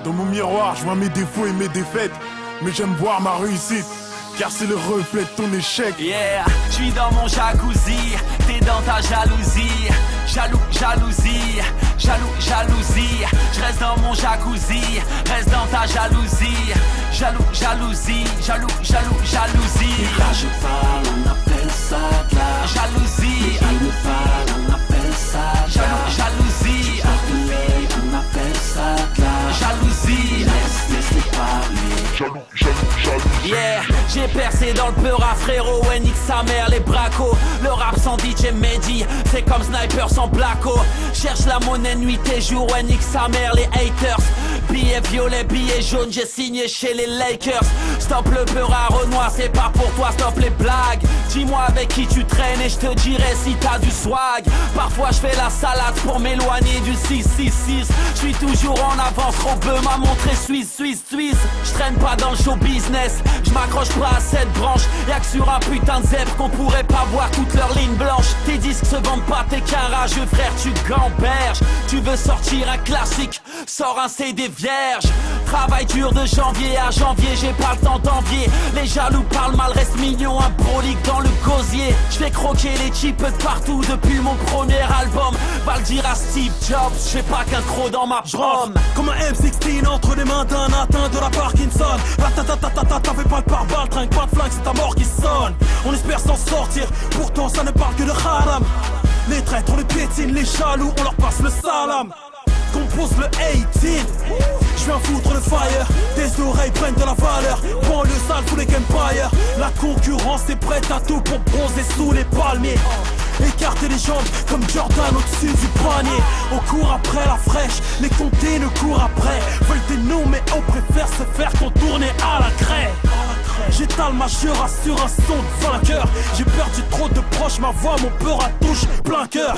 Dans mon miroir, je vois mes défauts et mes défaites, mais j'aime voir ma réussite, car c'est le reflet de ton échec. Yeah, j'suis dans mon jacuzzi, t'es dans ta jalousie. Jalousie, jalousie. J'reste dans mon jacuzzi, reste dans ta jalousie. Jalousie. Et là je parle, on appelle ça de la jalousie. Et là je parle, on appelle ça de la jalousie. On appelle ça de la jalousie. Laisse-les parler. Yeah, j'ai percé dans le peura, frérot. NX sa mère, les bracos. Le rap sans DJ Mehdi, c'est comme Sniper sans Blacko. Cherche la monnaie nuit et jour. NX sa mère, les haters. Billets violets, billets jaunes, j'ai signé chez les Lakers. Stop le peura, Renoir, c'est pas pour toi, stop les blagues. Dis-moi avec qui tu traînes et je te dirai si t'as du swag. Parfois je fais la salade pour m'éloigner du 666. Je suis toujours en avance, Robeux m'a montré Suisse. Je traîne pas dans le show business, je m'accroche pas à cette branche. Y'a que sur un putain de zèbre qu'on pourrait pas voir toute leur ligne blanche. Tes disques se vendent pas, t'es qu'un rageux frère, tu gamberges. Tu veux sortir un classique, sors un CD vierge. Travail dur de janvier à janvier, j'ai pas le temps d'envier. Les jaloux parlent mal, reste mignon, un brolique dans le gosier. Je fais croquer les chips de partout depuis mon premier album. Va le dire à Steve Jobs, j'ai pas qu'un croc dans ma brome. Comme un M16 entre les mains d'un atteint de la Parkinson. T'avais pas le pare-balles, trinque pas de flingue, c'est ta mort qui sonne. On espère s'en sortir, pourtant ça ne parle que de haram. Les traîtres, on les piétine, les jaloux, on leur passe le salam. Compose le 18, je viens foutre le fire. Tes oreilles prennent de la valeur, prends le sale sous les empire. La concurrence est prête à tout pour bronzer sous les palmiers. Écarter les jambes comme Jordan au-dessus du panier. On court après la fraîche, les comtés ne courent après. Veulent des noms mais on préfère se faire contourner à la craie. J'étale ma jura sur un son de vainqueur. J'ai perdu trop de proches, ma voix, mon peur à touche plein cœur.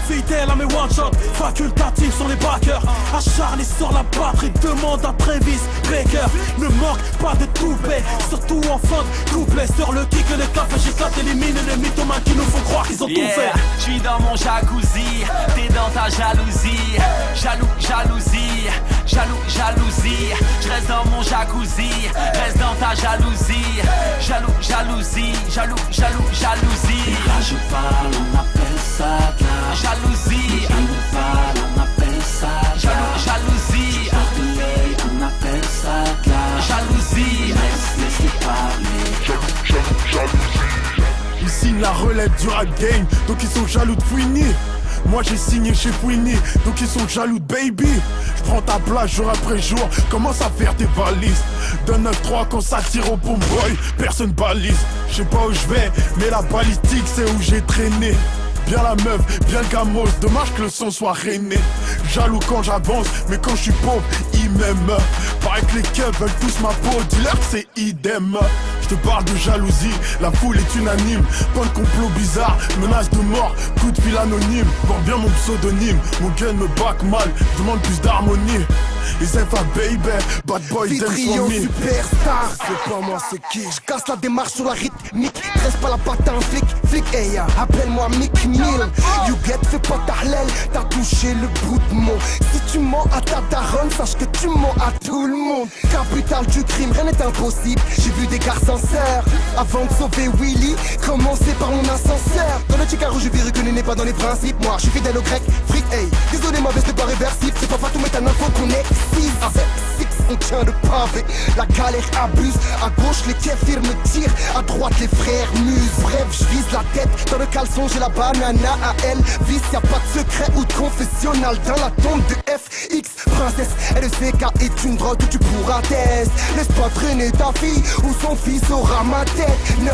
Fidèle à mes one-shots, facultatifs sont les backers. Acharné sur la batterie, demande à Travis Baker. Ne manque pas de toupet, surtout en fin de couplet. Sur le kick, le clap, j'éclate, élimine les mythomanes qui nous font croire qu'ils ont tout fait. J'suis dans mon jacuzzi, t'es dans ta jalousie. Jalousie. J'reste dans mon jacuzzi, reste dans ta jalousie. Jalousie. Et là je parle, on appelle ça de la jalousie. Et là je parle, on appelle ça de la jalousie. On appelle ça de la jalousie. Laisse-les parler. Ils signent la relève du rap game, donc ils sont jaloux de Fouini. Moi j'ai signé chez Fouini, donc ils sont jaloux de Baby. Je prends ta place jour après jour, commence à faire tes valises. De 9-3 quand ça tire au boom boy, personne balise. Je sais pas où je vais, mais la balistique c'est où j'ai traîné. Bien la meuf, bien le gamos, dommage que le son soit rainé. Jaloux quand j'avance, mais quand je suis pauvre, ils m'aiment. Paraît que les keufs veulent tous ma peau, dis-leur que c'est idem. Je te parle de jalousie, la foule est unanime. Point de complot bizarre, menace de mort, coup de fil anonyme. Porte bien mon pseudonyme, mon gun me back mal, je demande plus d'harmonie. Les FA baby, bad boy dance for me. Superstar, c'est pas moi c'est qui. Je casse la démarche sur la rythmique. Reste pas la patte à un flic, hey, appelle-moi Mick Mill. You get, fais pas ta halal, t'as touché le bout de mon. Si tu mens à ta daronne, sache que tu mens à tout le monde. Capitale du crime, rien n'est impossible. J'ai vu des gars sincères. Avant de sauver Willy, commencer par mon ascenseur. Dans le Chicago, je vis que n'est pas dans les principes. Moi, je suis fidèle au grec, fric, hey. Désolé, ma veste n'est pas réversible. C'est pas tout, mais t'as info qu'on est 6 on tient le pavé, la galère abuse. À gauche les kéfirs me tirent, à droite les frères musent. Bref, je vise la tête, dans le caleçon j'ai la banana à elle. Vis, y'a pas de secret ou de confessionnal dans la tombe de FX. Princesse, LECK est une drogue que tu pourras tester. Laisse pas traîner ta fille ou son fils aura ma tête. 9-4,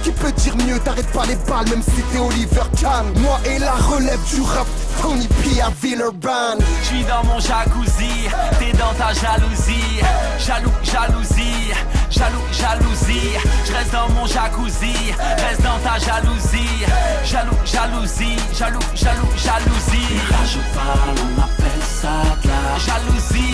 qui peut dire mieux, t'arrêtes pas les balles même si t'es Oliver Kahn. Moi et la relève du rap, Tony P à Villeurbanne. J'suis dans mon jacuzzi, t'es dans ta jalousie. Jalousie. J'reste dans mon jacuzzi, reste dans ta jalousie. Jalousie. Et là je parle, on appelle ça de la jalousie.